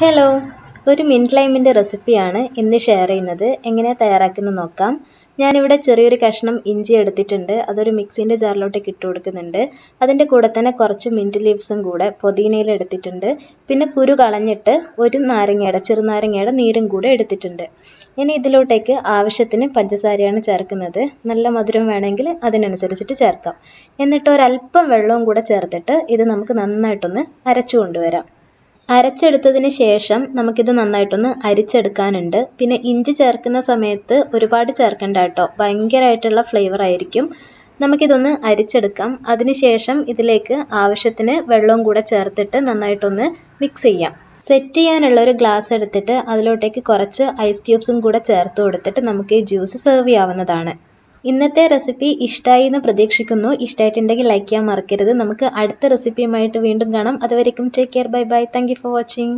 Hello, ഒരു mint ലൈമിൻ്റെ റെസിപ്പിയാണ് ഇന്ന് ഷെയർ ചെയ്യുന്നത്. എങ്ങനെ തയ്യാറാക്കുന്നത് നോക്കാം. ഞാനിവിടെ ചെറിയൊരു കഷ്ണം ഇഞ്ചി എടുത്തിട്ടുണ്ട്. അതൊരു മിക്സിൻ്റെ ജാറിലോട്ടേക്ക് ഇട്ട് കൊടുക്കുന്നുണ്ട്. അതിൻ്റെ കൂടെ തന്നെ കുറച്ച് മിൻറ്റ് ലീവ്സും കൂടെ പുതിനയില എടുത്തിട്ടുണ്ട്. പിന്നെ കുരു കളഞ്ഞിട്ട് ഒരു ചെറുനാരങ്ങയുടെ നീരും കൂടെ എടുത്തിട്ടുണ്ട്. ഇനി ഇതിലോട്ടേക്ക് ആവശ്യത്തിന് പഞ്ചസാരയാണ് ചേർക്കുന്നത്. നല്ല മധുരം വേണമെങ്കിൽ അതിനനുസരിച്ചിട്ട് ചേർക്കാം. എന്നിട്ട് ഒരല്പം വെള്ളവും കൂടെ ചേർത്തിട്ട് ഇത് നമുക്ക് നന്നായിട്ടൊന്ന് അരച്ചു കൊണ്ടുവരാം. അരച്ചെടുത്തതിന് ശേഷം നമുക്കിത് നന്നായിട്ടൊന്ന് അരിച്ചെടുക്കാനുണ്ട്. പിന്നെ ഇഞ്ചി ചേർക്കുന്ന സമയത്ത് ഒരുപാട് ചേർക്കണ്ട കേട്ടോ, ഭയങ്കരമായിട്ടുള്ള ഫ്ലേവർ ആയിരിക്കും. നമുക്കിതൊന്ന് അരിച്ചെടുക്കാം. അതിനുശേഷം ഇതിലേക്ക് ആവശ്യത്തിന് വെള്ളവും കൂടെ ചേർത്തിട്ട് നന്നായിട്ടൊന്ന് മിക്സ് ചെയ്യാം. സെറ്റ് ചെയ്യാനുള്ള ഒരു ഗ്ലാസ് എടുത്തിട്ട് അതിലോട്ടേക്ക് കുറച്ച് ഐസ് ക്യൂബ്സും കൂടെ ചേർത്ത് കൊടുത്തിട്ട് നമുക്ക് ഈ ജ്യൂസ് സെർവ് ചെയ്യാവുന്നതാണ്. ഇന്നത്തെ റെസിപ്പി ഇഷ്ടമായി എന്ന് പ്രതീക്ഷിക്കുന്നു. ഇഷ്ടമായിട്ടുണ്ടെങ്കിൽ ലൈക്ക് ചെയ്യാൻ മറക്കരുത്. നമുക്ക് അടുത്ത റെസിപ്പിയുമായിട്ട് വീണ്ടും കാണാം. അതുവരേക്കും take care, bye bye. Thank you for watching.